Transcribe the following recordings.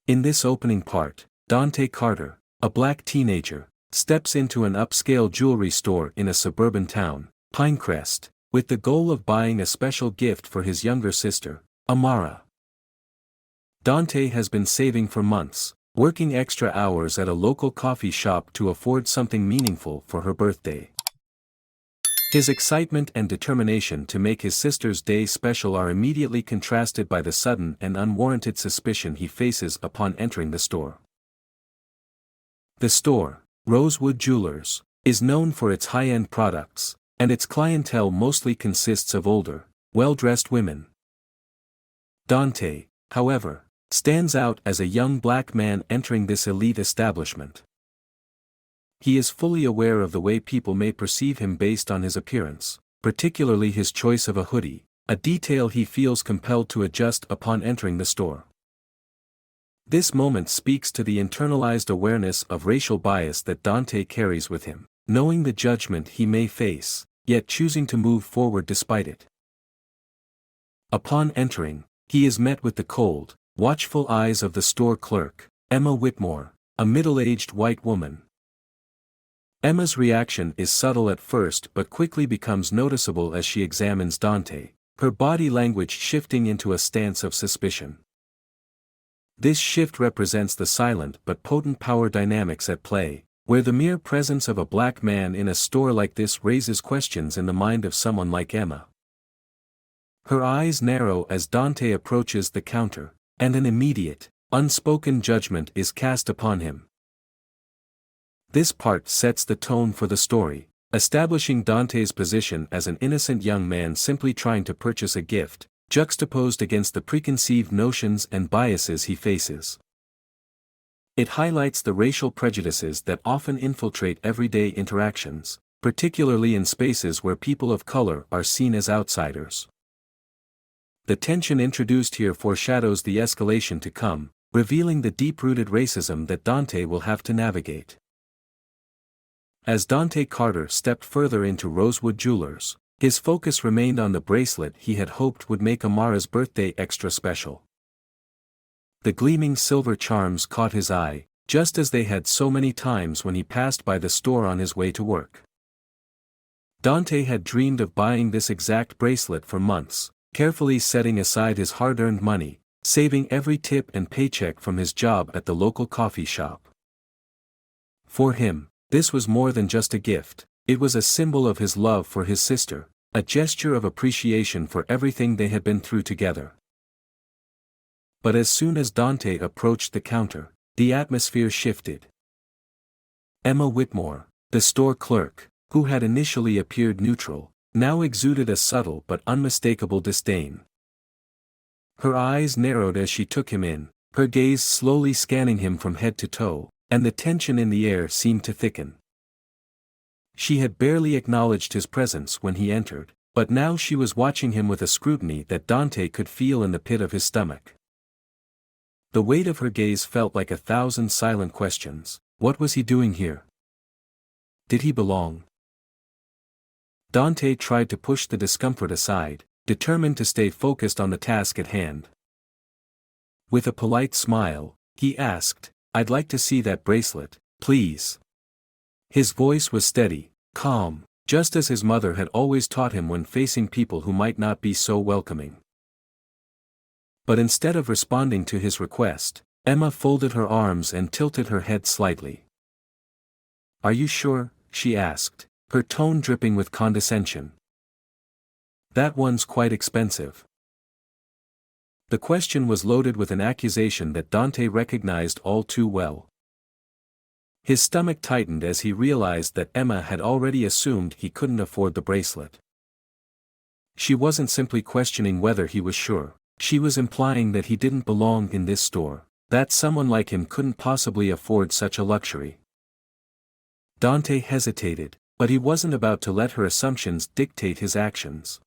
In this opening part, Dante Carter, a black teenager, steps into an upscale jewelry store in a suburban town, Pinecrest, with the goal of buying a special gift for his younger sister, Amara. Dante has been saving for months, working extra hours at a local coffee shop to afford something meaningful for her birthday. His excitement and determination to make his sister's day special are immediately contrasted by the sudden and unwarranted suspicion he faces upon entering the store. The store, Rosewood Jewelers, is known for its high-end products, and its clientele mostly consists of older, well-dressed women. Dante, however, stands out as a young black man entering this elite establishment. He is fully aware of the way people may perceive him based on his appearance, particularly his choice of a hoodie, a detail he feels compelled to adjust upon entering the store. This moment speaks to the internalized awareness of racial bias that Dante carries with him, knowing the judgment he may face, yet choosing to move forward despite it. Upon entering, he is met with the cold, watchful eyes of the store clerk, Emma Whitmore, a middle-aged white woman. Emma's reaction is subtle at first but quickly becomes noticeable as she examines Dante, her body language shifting into a stance of suspicion. This shift represents the silent but potent power dynamics at play, where the mere presence of a black man in a store like this raises questions in the mind of someone like Emma. Her eyes narrow as Dante approaches the counter, and an immediate, unspoken judgment is cast upon him. This part sets the tone for the story, establishing Dante's position as an innocent young man simply trying to purchase a gift, juxtaposed against the preconceived notions and biases he faces. It highlights the racial prejudices that often infiltrate everyday interactions, particularly in spaces where people of color are seen as outsiders. The tension introduced here foreshadows the escalation to come, revealing the deep-rooted racism that Dante will have to navigate. As Dante Carter stepped further into Rosewood Jewelers, his focus remained on the bracelet he had hoped would make Amara's birthday extra special. The gleaming silver charms caught his eye, just as they had so many times when he passed by the store on his way to work. Dante had dreamed of buying this exact bracelet for months, carefully setting aside his hard-earned money, saving every tip and paycheck from his job at the local coffee shop. For him, this was more than just a gift, it was a symbol of his love for his sister, a gesture of appreciation for everything they had been through together. But as soon as Dante approached the counter, the atmosphere shifted. Emma Whitmore, the store clerk, who had initially appeared neutral, now exuded a subtle but unmistakable disdain. Her eyes narrowed as she took him in, her gaze slowly scanning him from head to toe, and the tension in the air seemed to thicken. She had barely acknowledged his presence when he entered, but now she was watching him with a scrutiny that Dante could feel in the pit of his stomach. The weight of her gaze felt like 1,000 silent questions. What was he doing here? Did he belong? Dante tried to push the discomfort aside, determined to stay focused on the task at hand. With a polite smile, he asked, "I'd like to see that bracelet, please." His voice was steady, calm, just as his mother had always taught him when facing people who might not be so welcoming. But instead of responding to his request, Emma folded her arms and tilted her head slightly. "Are you sure?" she asked, her tone dripping with condescension. "That one's quite expensive." The question was loaded with an accusation that Dante recognized all too well. His stomach tightened as he realized that Emma had already assumed he couldn't afford the bracelet. She wasn't simply questioning whether he was sure, she was implying that he didn't belong in this store, that someone like him couldn't possibly afford such a luxury. Dante hesitated, but he wasn't about to let her assumptions dictate his actions.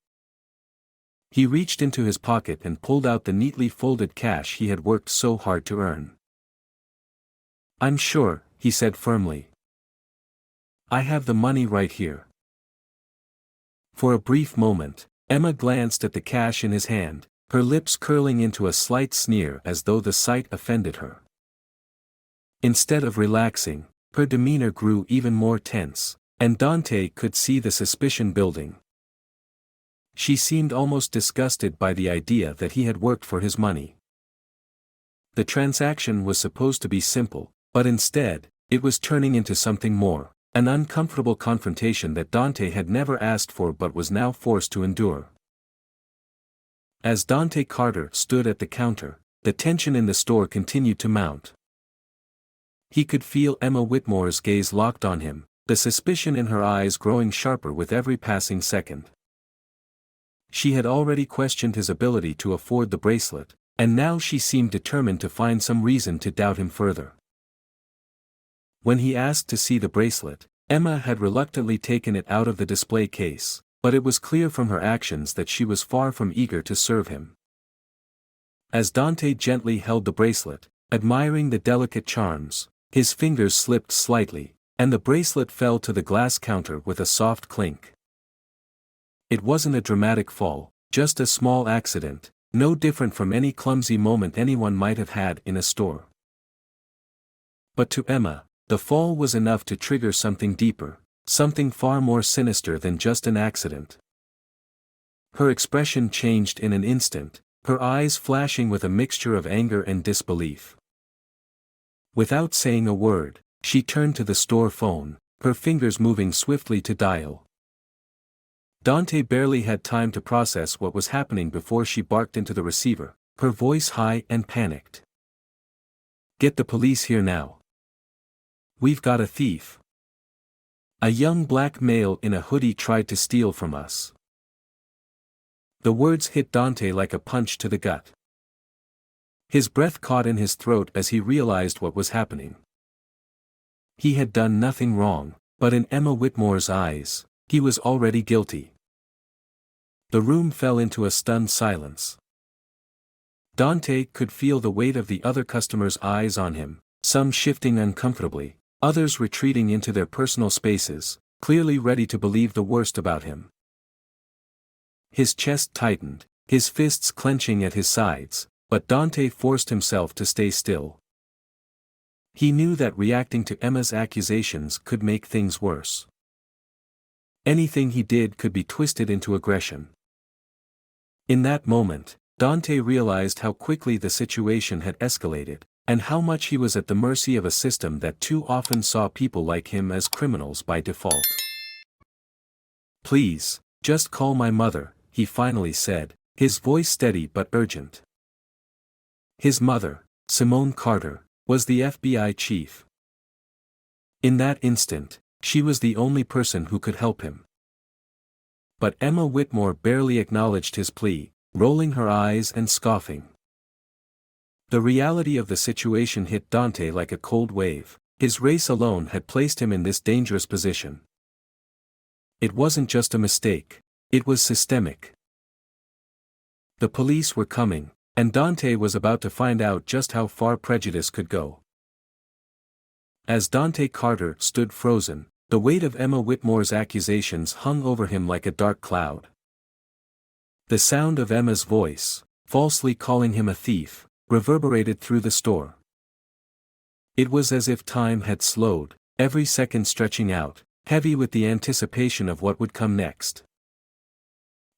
He reached into his pocket and pulled out the neatly folded cash he had worked so hard to earn. "I'm sure," he said firmly. "I have the money right here." For a brief moment, Emma glanced at the cash in his hand, her lips curling into a slight sneer as though the sight offended her. Instead of relaxing, her demeanor grew even more tense, and Dante could see the suspicion building. She seemed almost disgusted by the idea that he had worked for his money. The transaction was supposed to be simple, but instead, it was turning into something more, an uncomfortable confrontation that Dante had never asked for but was now forced to endure. As Dante Carter stood at the counter, the tension in the store continued to mount. He could feel Emma Whitmore's gaze locked on him, the suspicion in her eyes growing sharper with every passing second. She had already questioned his ability to afford the bracelet, and now she seemed determined to find some reason to doubt him further. When he asked to see the bracelet, Emma had reluctantly taken it out of the display case, but it was clear from her actions that she was far from eager to serve him. As Dante gently held the bracelet, admiring the delicate charms, his fingers slipped slightly, and the bracelet fell to the glass counter with a soft clink. It wasn't a dramatic fall, just a small accident, no different from any clumsy moment anyone might have had in a store. But to Emma, the fall was enough to trigger something deeper, something far more sinister than just an accident. Her expression changed in an instant, her eyes flashing with a mixture of anger and disbelief. Without saying a word, she turned to the store phone, her fingers moving swiftly to dial. Dante barely had time to process what was happening before she barked into the receiver, her voice high and panicked. "Get the police here now. We've got a thief. A young black male in a hoodie tried to steal from us." The words hit Dante like a punch to the gut. His breath caught in his throat as he realized what was happening. He had done nothing wrong, but in Emma Whitmore's eyes, he was already guilty. The room fell into a stunned silence. Dante could feel the weight of the other customers' eyes on him, some shifting uncomfortably, others retreating into their personal spaces, clearly ready to believe the worst about him. His chest tightened, his fists clenching at his sides, but Dante forced himself to stay still. He knew that reacting to Emma's accusations could make things worse. Anything he did could be twisted into aggression. In that moment, Dante realized how quickly the situation had escalated, and how much he was at the mercy of a system that too often saw people like him as criminals by default. "Please, just call my mother," he finally said, his voice steady but urgent. His mother, Simone Carter, was the FBI chief. In that instant, she was the only person who could help him. But Emma Whitmore barely acknowledged his plea, rolling her eyes and scoffing. The reality of the situation hit Dante like a cold wave. His race alone had placed him in this dangerous position. It wasn't just a mistake, it was systemic. The police were coming, and Dante was about to find out just how far prejudice could go. As Dante Carter stood frozen, the weight of Emma Whitmore's accusations hung over him like a dark cloud. The sound of Emma's voice, falsely calling him a thief, reverberated through the store. It was as if time had slowed, every second stretching out, heavy with the anticipation of what would come next.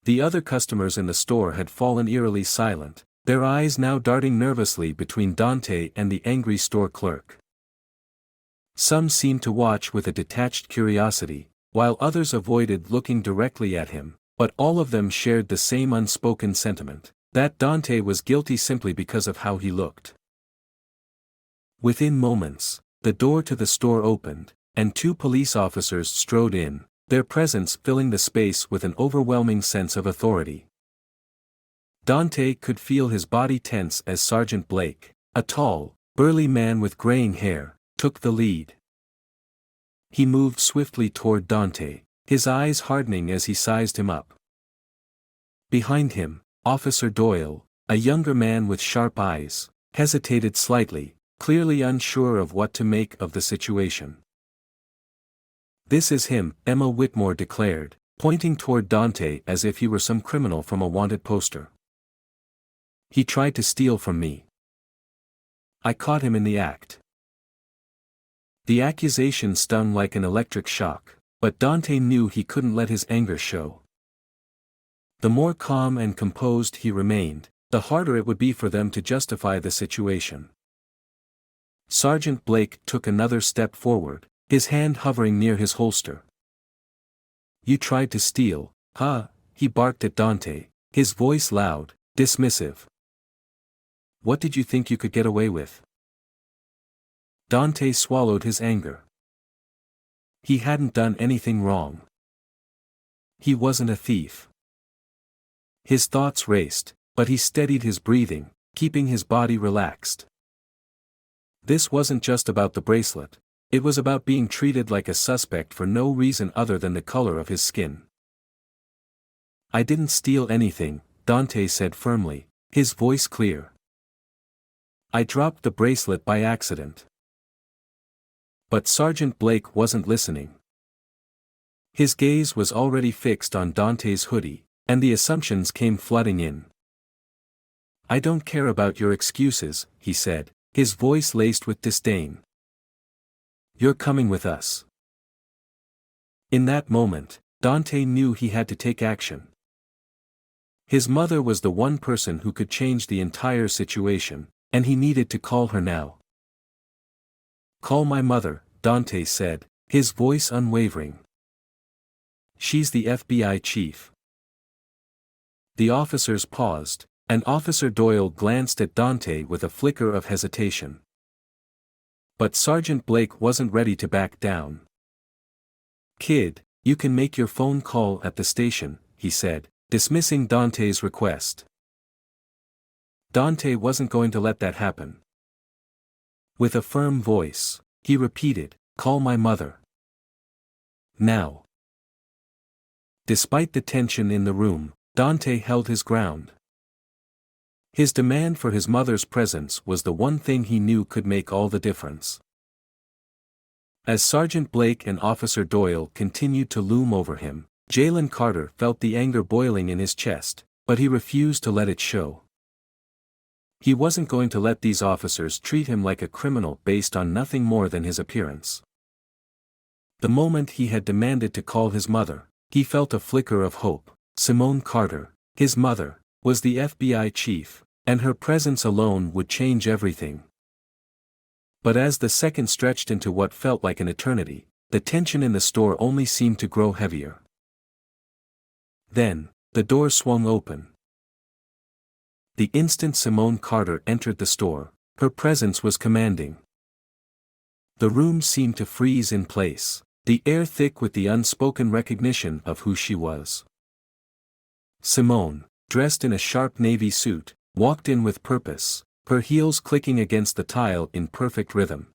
The other customers in the store had fallen eerily silent, their eyes now darting nervously between Dante and the angry store clerk. Some seemed to watch with a detached curiosity, while others avoided looking directly at him, but all of them shared the same unspoken sentiment, that Dante was guilty simply because of how he looked. Within moments, the door to the store opened, and two police officers strode in, their presence filling the space with an overwhelming sense of authority. Dante could feel his body tense as Sergeant Blake, a tall, burly man with graying hair, took the lead. He moved swiftly toward Dante, his eyes hardening as he sized him up. Behind him, Officer Doyle, a younger man with sharp eyes, hesitated slightly, clearly unsure of what to make of the situation. "This is him," Emma Whitmore declared, pointing toward Dante as if he were some criminal from a wanted poster. "He tried to steal from me. I caught him in the act." The accusation stung like an electric shock, but Dante knew he couldn't let his anger show. The more calm and composed he remained, the harder it would be for them to justify the situation. Sergeant Blake took another step forward, his hand hovering near his holster. "You tried to steal, huh?" he barked at Dante, his voice loud, dismissive. "What did you think you could get away with?" Dante swallowed his anger. He hadn't done anything wrong. He wasn't a thief. His thoughts raced, but he steadied his breathing, keeping his body relaxed. This wasn't just about the bracelet, it was about being treated like a suspect for no reason other than the color of his skin. "I didn't steal anything," Dante said firmly, his voice clear. "I dropped the bracelet by accident." But Sergeant Blake wasn't listening. His gaze was already fixed on Dante's hoodie, and the assumptions came flooding in. "I don't care about your excuses," he said, his voice laced with disdain. "You're coming with us." In that moment, Dante knew he had to take action. His mother was the one person who could change the entire situation, and he needed to call her now. "Call my mother," Dante said, his voice unwavering. "She's the FBI chief." The officers paused, and Officer Doyle glanced at Dante with a flicker of hesitation. But Sergeant Blake wasn't ready to back down. "Kid, you can make your phone call at the station," he said, dismissing Dante's request. Dante wasn't going to let that happen. With a firm voice, he repeated, "Call my mother. Now." Despite the tension in the room, Dante held his ground. His demand for his mother's presence was the one thing he knew could make all the difference. As Sergeant Blake and Officer Doyle continued to loom over him, Jalen Carter felt the anger boiling in his chest, but he refused to let it show. He wasn't going to let these officers treat him like a criminal based on nothing more than his appearance. The moment he had demanded to call his mother, he felt a flicker of hope. Simone Carter, his mother, was the FBI chief, and her presence alone would change everything. But as the second stretched into what felt like an eternity, the tension in the store only seemed to grow heavier. Then, the door swung open. The instant Simone Carter entered the store, her presence was commanding. The room seemed to freeze in place, the air thick with the unspoken recognition of who she was. Simone, dressed in a sharp navy suit, walked in with purpose, her heels clicking against the tile in perfect rhythm.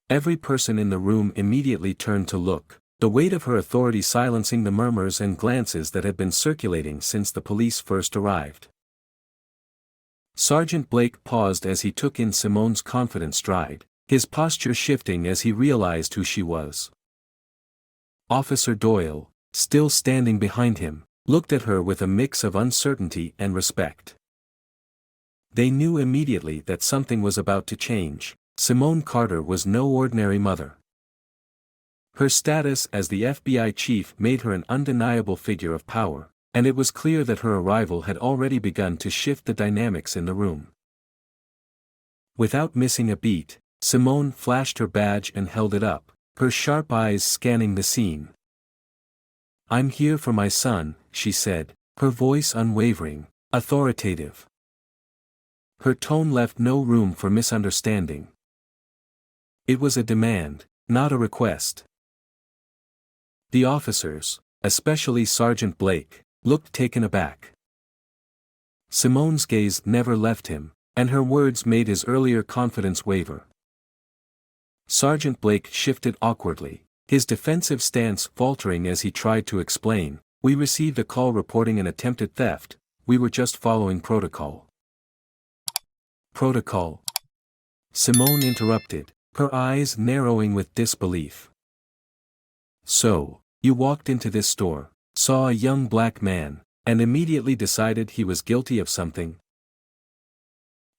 Every person in the room immediately turned to look, the weight of her authority silencing the murmurs and glances that had been circulating since the police first arrived. Sergeant Blake paused as he took in Simone's confident stride, his posture shifting as he realized who she was. Officer Doyle, still standing behind him, looked at her with a mix of uncertainty and respect. They knew immediately that something was about to change. Simone Carter was no ordinary mother. Her status as the FBI chief made her an undeniable figure of power, and it was clear that her arrival had already begun to shift the dynamics in the room. Without missing a beat, Simone flashed her badge and held it up, her sharp eyes scanning the scene. "I'm here for my son," she said, her voice unwavering, authoritative. Her tone left no room for misunderstanding. It was a demand, not a request. The officers, especially Sergeant Blake, looked taken aback. Simone's gaze never left him, and her words made his earlier confidence waver. Sergeant Blake shifted awkwardly, his defensive stance faltering as he tried to explain, "We received a call reporting an attempted theft, we were just following protocol." "Protocol?" Simone interrupted, her eyes narrowing with disbelief. "So, you walked into this store, saw a young black man, and immediately decided he was guilty of something?"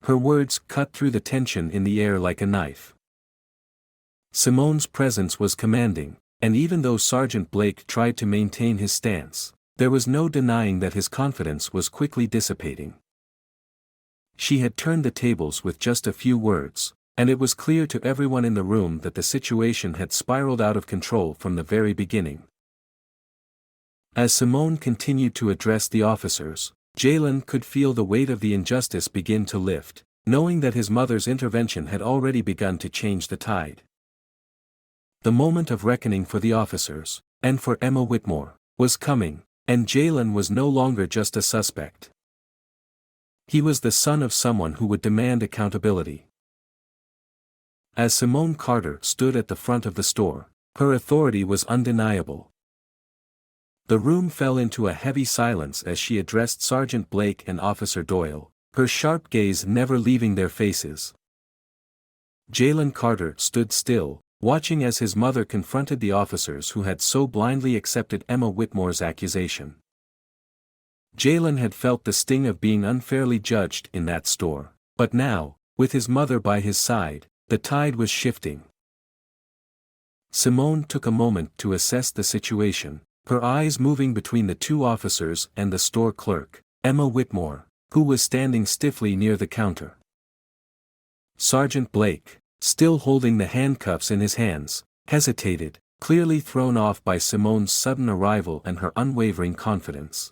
Her words cut through the tension in the air like a knife. Simone's presence was commanding, and even though Sergeant Blake tried to maintain his stance, there was no denying that his confidence was quickly dissipating. She had turned the tables with just a few words, and it was clear to everyone in the room that the situation had spiraled out of control from the very beginning. As Simone continued to address the officers, Jalen could feel the weight of the injustice begin to lift, knowing that his mother's intervention had already begun to change the tide. The moment of reckoning for the officers, and for Emma Whitmore, was coming, and Jalen was no longer just a suspect. He was the son of someone who would demand accountability. As Simone Carter stood at the front of the store, her authority was undeniable. The room fell into a heavy silence as she addressed Sergeant Blake and Officer Doyle, her sharp gaze never leaving their faces. Jalen Carter stood still, watching as his mother confronted the officers who had so blindly accepted Emma Whitmore's accusation. Jalen had felt the sting of being unfairly judged in that store, but now, with his mother by his side, the tide was shifting. Simone took a moment to assess the situation, her eyes moving between the two officers and the store clerk, Emma Whitmore, who was standing stiffly near the counter. Sergeant Blake, still holding the handcuffs in his hands, hesitated, clearly thrown off by Simone's sudden arrival and her unwavering confidence.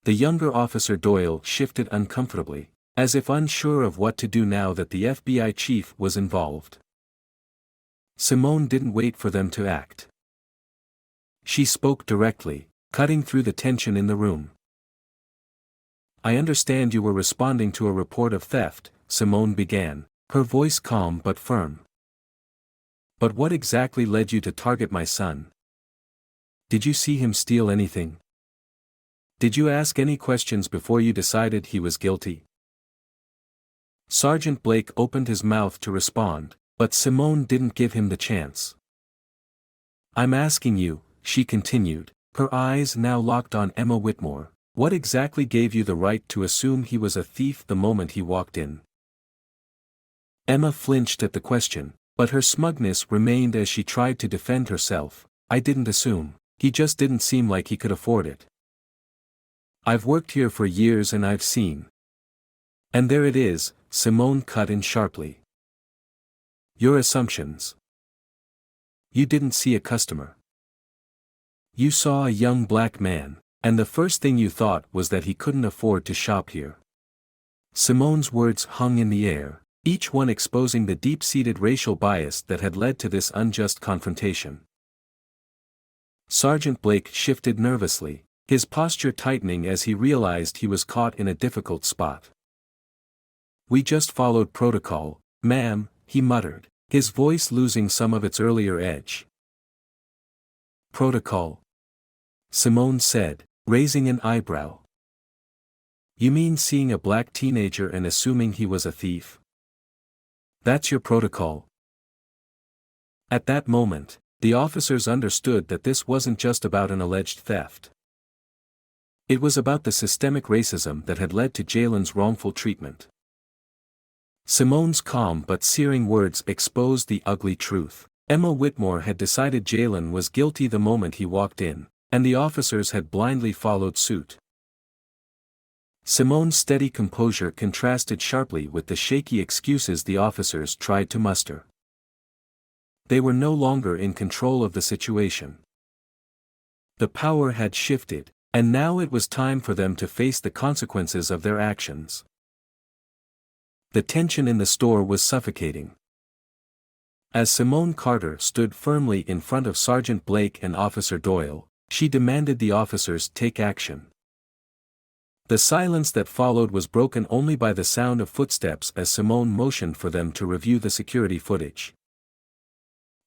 The younger Officer Doyle shifted uncomfortably, as if unsure of what to do now that the FBI chief was involved. Simone didn't wait for them to act. She spoke directly, cutting through the tension in the room. "I understand you were responding to a report of theft," Simone began, her voice calm but firm. "But what exactly led you to target my son? Did you see him steal anything? Did you ask any questions before you decided he was guilty?" Sergeant Blake opened his mouth to respond, but Simone didn't give him the chance. "I'm asking you," she continued, her eyes now locked on Emma Whitmore, "what exactly gave you the right to assume he was a thief the moment he walked in?" Emma flinched at the question, but her smugness remained as she tried to defend herself. "I didn't assume, he just didn't seem like he could afford it. I've worked here for years and I've seen." "And there it is," Simone cut in sharply. "Your assumptions. You didn't see a customer. You saw a young black man, and the first thing you thought was that he couldn't afford to shop here." Simone's words hung in the air, each one exposing the deep-seated racial bias that had led to this unjust confrontation. Sergeant Blake shifted nervously, his posture tightening as he realized he was caught in a difficult spot. "We just followed protocol, ma'am," he muttered, his voice losing some of its earlier edge. "Protocol?" Simone said, raising an eyebrow. "You mean seeing a black teenager and assuming he was a thief? That's your protocol?" At that moment, the officers understood that this wasn't just about an alleged theft. It was about the systemic racism that had led to Jalen's wrongful treatment. Simone's calm but searing words exposed the ugly truth. Emma Whitmore had decided Jalen was guilty the moment he walked in, and the officers had blindly followed suit. Simone's steady composure contrasted sharply with the shaky excuses the officers tried to muster. They were no longer in control of the situation. The power had shifted, and now it was time for them to face the consequences of their actions. The tension in the store was suffocating. As Simone Carter stood firmly in front of Sergeant Blake and Officer Doyle, she demanded the officers take action. The silence that followed was broken only by the sound of footsteps as Simone motioned for them to review the security footage.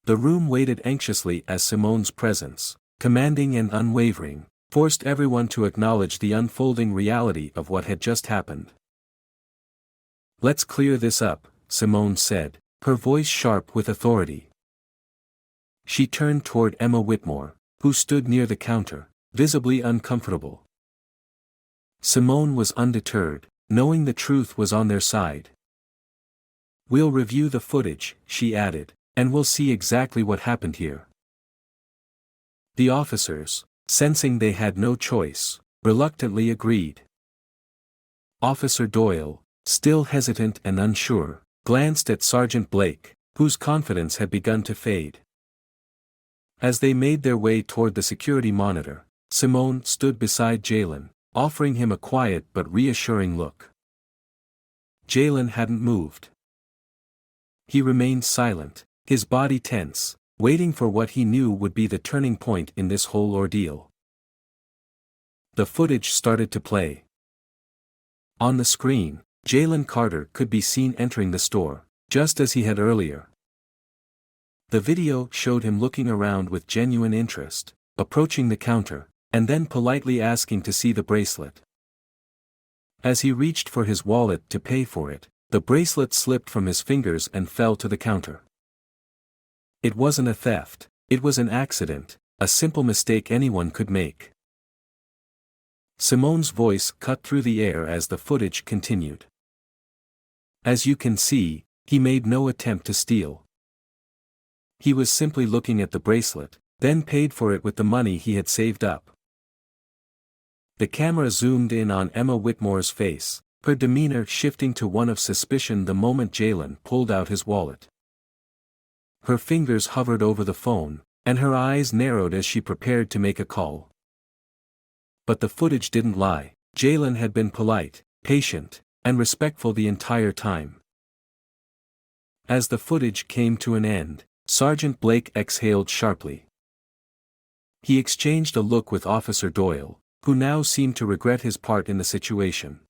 The room waited anxiously as Simone's presence, commanding and unwavering, forced everyone to acknowledge the unfolding reality of what had just happened. "Let's clear this up," Simone said, her voice sharp with authority. She turned toward Emma Whitmore, who stood near the counter, visibly uncomfortable. Simone was undeterred, knowing the truth was on their side. "We'll review the footage," she added, and we'll see exactly what happened here. The officers, sensing they had no choice, reluctantly agreed. Officer Doyle, still hesitant and unsure, glanced at Sergeant Blake, whose confidence had begun to fade. As they made their way toward the security monitor, Simone stood beside Jalen, offering him a quiet but reassuring look. Jalen hadn't moved. He remained silent, his body tense, waiting for what he knew would be the turning point in this whole ordeal. The footage started to play. On the screen, Jalen Carter could be seen entering the store, just as he had earlier. The video showed him looking around with genuine interest, approaching the counter, and then politely asking to see the bracelet. As he reached for his wallet to pay for it, the bracelet slipped from his fingers and fell to the counter. It wasn't a theft, it was an accident, a simple mistake anyone could make. Simone's voice cut through the air as the footage continued. As you can see, he made no attempt to steal. He was simply looking at the bracelet, then paid for it with the money he had saved up. The camera zoomed in on Emma Whitmore's face, her demeanor shifting to one of suspicion the moment Jalen pulled out his wallet. Her fingers hovered over the phone, and her eyes narrowed as she prepared to make a call. But the footage didn't lie. Jalen had been polite, patient, and respectful the entire time. As the footage came to an end, Sergeant Blake exhaled sharply. He exchanged a look with Officer Doyle, who now seemed to regret his part in the situation.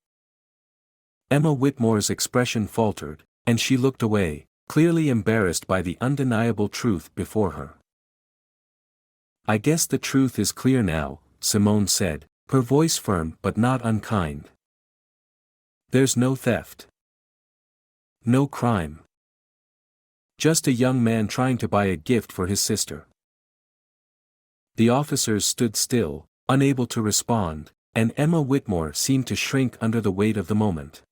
Emma Whitmore's expression faltered, and she looked away, clearly embarrassed by the undeniable truth before her. "I guess the truth is clear now," Simone said, her voice firm but not unkind. "There's no theft. No crime. Just a young man trying to buy a gift for his sister." The officers stood still, unable to respond, and Emma Whitmore seemed to shrink under the weight of the moment.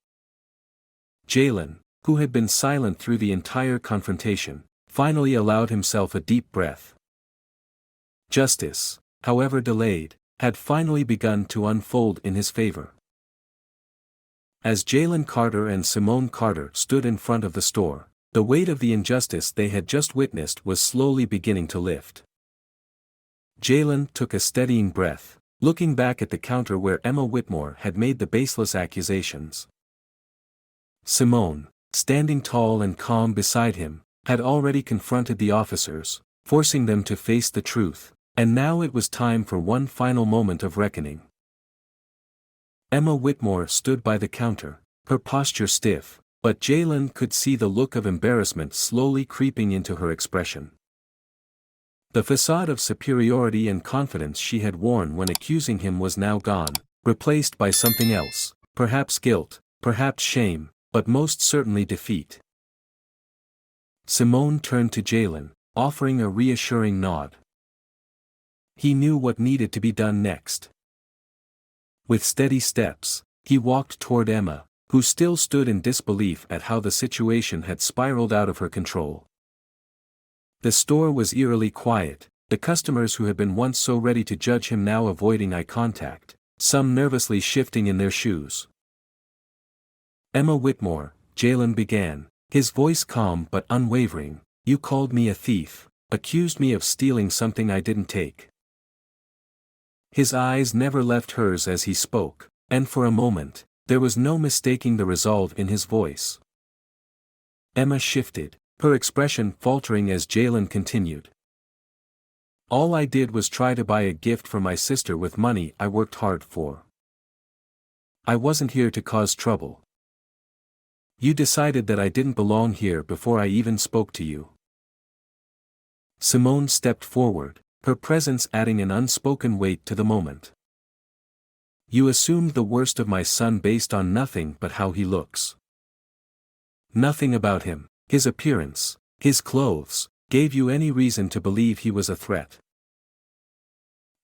Jalen, who had been silent through the entire confrontation, finally allowed himself a deep breath. Justice, however delayed, had finally begun to unfold in his favor. As Jalen Carter and Simone Carter stood in front of the store, the weight of the injustice they had just witnessed was slowly beginning to lift. Jalen took a steadying breath, looking back at the counter where Emma Whitmore had made the baseless accusations. Simone, standing tall and calm beside him, had already confronted the officers, forcing them to face the truth, and now it was time for one final moment of reckoning. Emma Whitmore stood by the counter, her posture stiff, but Jalen could see the look of embarrassment slowly creeping into her expression. The facade of superiority and confidence she had worn when accusing him was now gone, replaced by something else, perhaps guilt, perhaps shame, but most certainly defeat. Simone turned to Jalen, offering a reassuring nod. He knew what needed to be done next. With steady steps, he walked toward Emma, who still stood in disbelief at how the situation had spiraled out of her control. The store was eerily quiet, the customers who had been once so ready to judge him now avoiding eye contact, some nervously shifting in their shoes. "Emma Whitmore," Jalen began, his voice calm but unwavering, "you called me a thief, accused me of stealing something I didn't take." His eyes never left hers as he spoke, and for a moment, there was no mistaking the resolve in his voice. Emma shifted, her expression faltering as Jalen continued. "All I did was try to buy a gift for my sister with money I worked hard for. I wasn't here to cause trouble. You decided that I didn't belong here before I even spoke to you." Simone stepped forward, her presence adding an unspoken weight to the moment. "You assumed the worst of my son based on nothing but how he looks. Nothing about him, his appearance, his clothes, gave you any reason to believe he was a threat."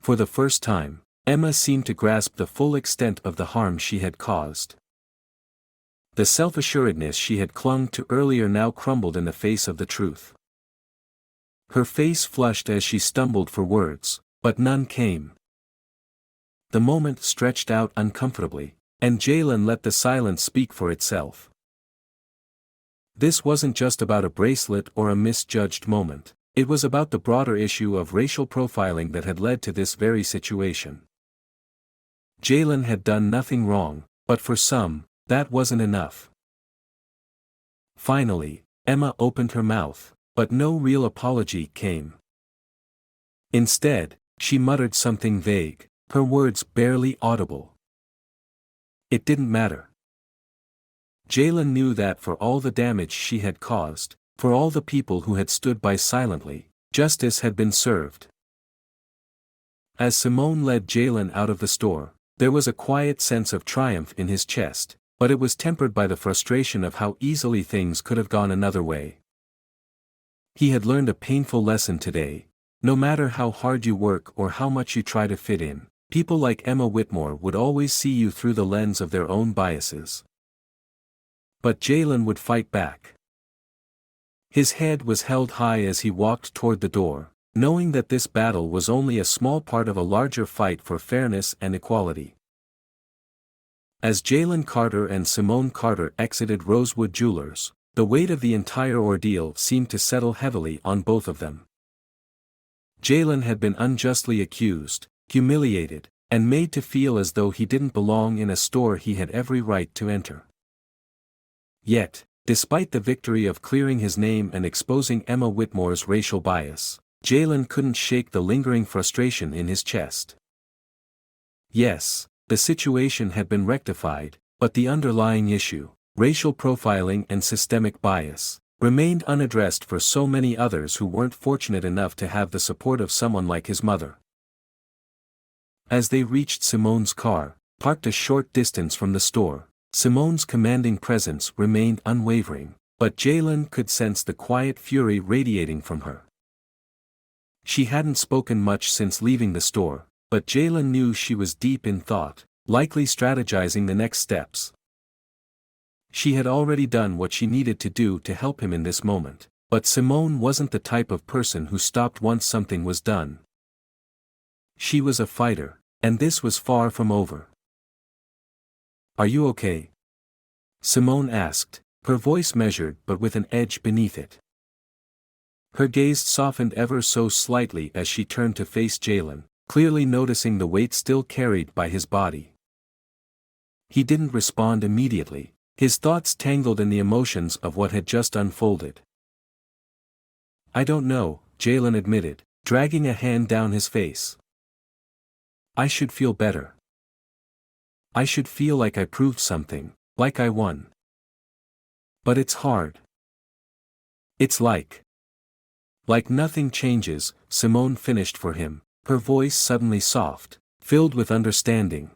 For the first time, Emma seemed to grasp the full extent of the harm she had caused. The self-assuredness she had clung to earlier now crumbled in the face of the truth. Her face flushed as she stumbled for words, but none came. The moment stretched out uncomfortably, and Jalen let the silence speak for itself. This wasn't just about a bracelet or a misjudged moment, it was about the broader issue of racial profiling that had led to this very situation. Jalen had done nothing wrong, but for some, that wasn't enough. Finally, Emma opened her mouth, but no real apology came. Instead, she muttered something vague, her words barely audible. It didn't matter. Jalen knew that for all the damage she had caused, for all the people who had stood by silently, justice had been served. As Simone led Jalen out of the store, there was a quiet sense of triumph in his chest, but it was tempered by the frustration of how easily things could have gone another way. He had learned a painful lesson today: no matter how hard you work or how much you try to fit in, people like Emma Whitmore would always see you through the lens of their own biases. But Jalen would fight back. His head was held high as he walked toward the door, knowing that this battle was only a small part of a larger fight for fairness and equality. As Jalen Carter and Simone Carter exited Rosewood Jewelers, the weight of the entire ordeal seemed to settle heavily on both of them. Jalen had been unjustly accused, humiliated, and made to feel as though he didn't belong in a store he had every right to enter. Yet, despite the victory of clearing his name and exposing Emma Whitmore's racial bias, Jalen couldn't shake the lingering frustration in his chest. Yes, the situation had been rectified, but the underlying issue, racial profiling and systemic bias, remained unaddressed for so many others who weren't fortunate enough to have the support of someone like his mother. As they reached Simone's car, parked a short distance from the store, Simone's commanding presence remained unwavering, but Jalen could sense the quiet fury radiating from her. She hadn't spoken much since leaving the store, but Jalen knew she was deep in thought, likely strategizing the next steps. She had already done what she needed to do to help him in this moment, but Simone wasn't the type of person who stopped once something was done. She was a fighter, and this was far from over. "Are you okay?" Simone asked, her voice measured but with an edge beneath it. Her gaze softened ever so slightly as she turned to face Jalen, clearly noticing the weight still carried by his body. He didn't respond immediately, his thoughts tangled in the emotions of what had just unfolded. "I don't know," Jalen admitted, dragging a hand down his face. "I should feel better. I should feel like I proved something, like I won. But it's hard. It's like nothing changes," Simone finished for him, her voice suddenly soft, filled with understanding.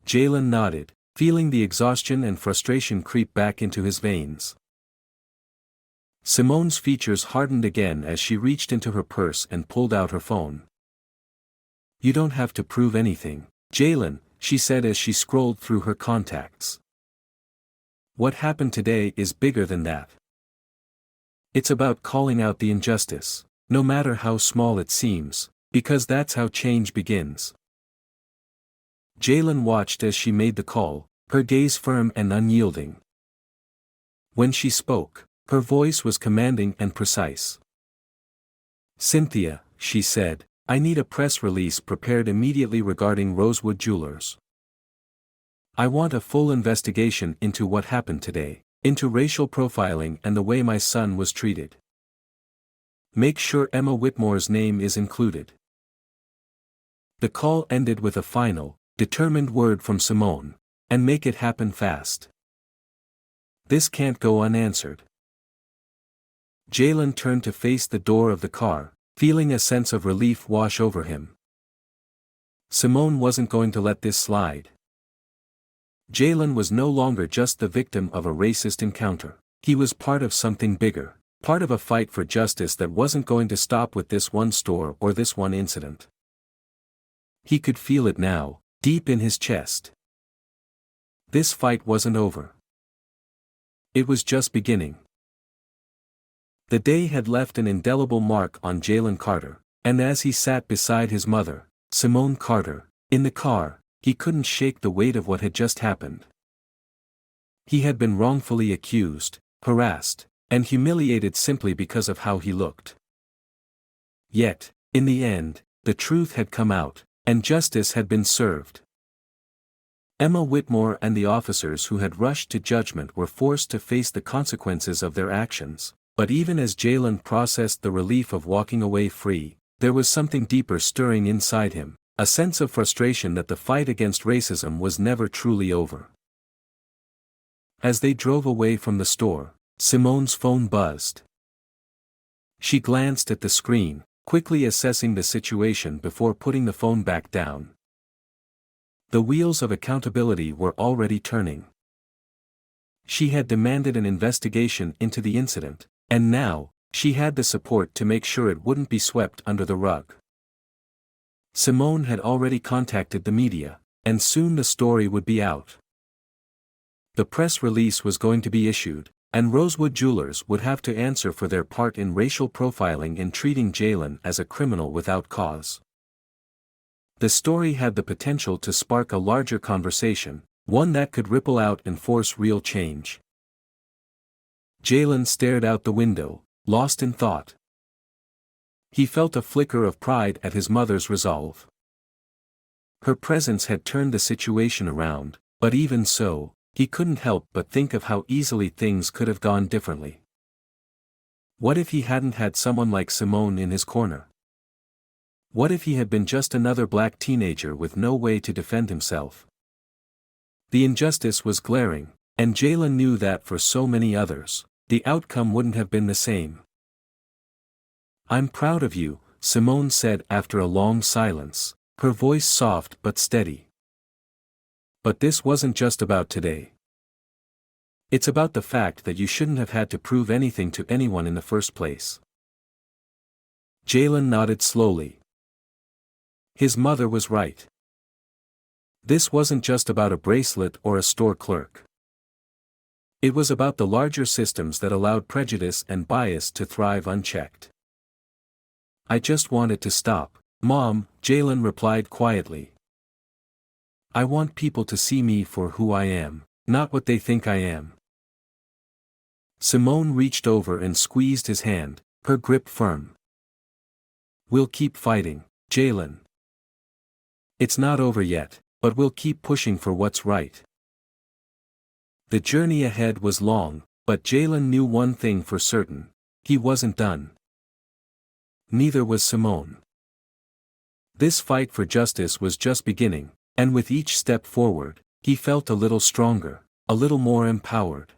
Jalen nodded, feeling the exhaustion and frustration creep back into his veins. Simone's features hardened again as she reached into her purse and pulled out her phone. "You don't have to prove anything, Jalen," she said as she scrolled through her contacts. "What happened today is bigger than that. It's about calling out the injustice, no matter how small it seems, because that's how change begins." Jalen watched as she made the call, her gaze firm and unyielding. When she spoke, her voice was commanding and precise. "Cynthia," she said, "I need a press release prepared immediately regarding Rosewood Jewelers. I want a full investigation into what happened today, into racial profiling and the way my son was treated. Make sure Emma Whitmore's name is included." The call ended with a final, determined word from Simone: "And make it happen fast. This can't go unanswered." Jalen turned to face the door of the car, feeling a sense of relief wash over him. Simone wasn't going to let this slide. Jalen was no longer just the victim of a racist encounter, he was part of something bigger, part of a fight for justice that wasn't going to stop with this one store or this one incident. He could feel it now, deep in his chest. This fight wasn't over. It was just beginning. The day had left an indelible mark on Jalen Carter, and as he sat beside his mother, Simone Carter, in the car, he couldn't shake the weight of what had just happened. He had been wrongfully accused, harassed, and humiliated simply because of how he looked. Yet, in the end, the truth had come out, and justice had been served. Emma Whitmore and the officers who had rushed to judgment were forced to face the consequences of their actions, but even as Jalen processed the relief of walking away free, there was something deeper stirring inside him, a sense of frustration that the fight against racism was never truly over. As they drove away from the store, Simone's phone buzzed. She glanced at the screen, quickly assessing the situation before putting the phone back down. The wheels of accountability were already turning. She had demanded an investigation into the incident, and now, she had the support to make sure it wouldn't be swept under the rug. Simone had already contacted the media, and soon the story would be out. The press release was going to be issued, and Rosewood Jewelers would have to answer for their part in racial profiling and treating Jalen as a criminal without cause. The story had the potential to spark a larger conversation, one that could ripple out and force real change. Jalen stared out the window, lost in thought. He felt a flicker of pride at his mother's resolve. Her presence had turned the situation around, but even so, he couldn't help but think of how easily things could have gone differently. What if he hadn't had someone like Simone in his corner? What if he had been just another black teenager with no way to defend himself? The injustice was glaring, and Jalen knew that for so many others, the outcome wouldn't have been the same. "I'm proud of you," Simone said after a long silence, her voice soft but steady. But this wasn't just about today. It's about the fact that you shouldn't have had to prove anything to anyone in the first place. Jalen nodded slowly. His mother was right. This wasn't just about a bracelet or a store clerk. It was about the larger systems that allowed prejudice and bias to thrive unchecked. "I just want it to stop, Mom," Jalen replied quietly. "I want people to see me for who I am, not what they think I am." Simone reached over and squeezed his hand, her grip firm. "We'll keep fighting, Jalen. It's not over yet, but we'll keep pushing for what's right." The journey ahead was long, but Jalen knew one thing for certain: he wasn't done. Neither was Simone. This fight for justice was just beginning, and with each step forward, he felt a little stronger, a little more empowered.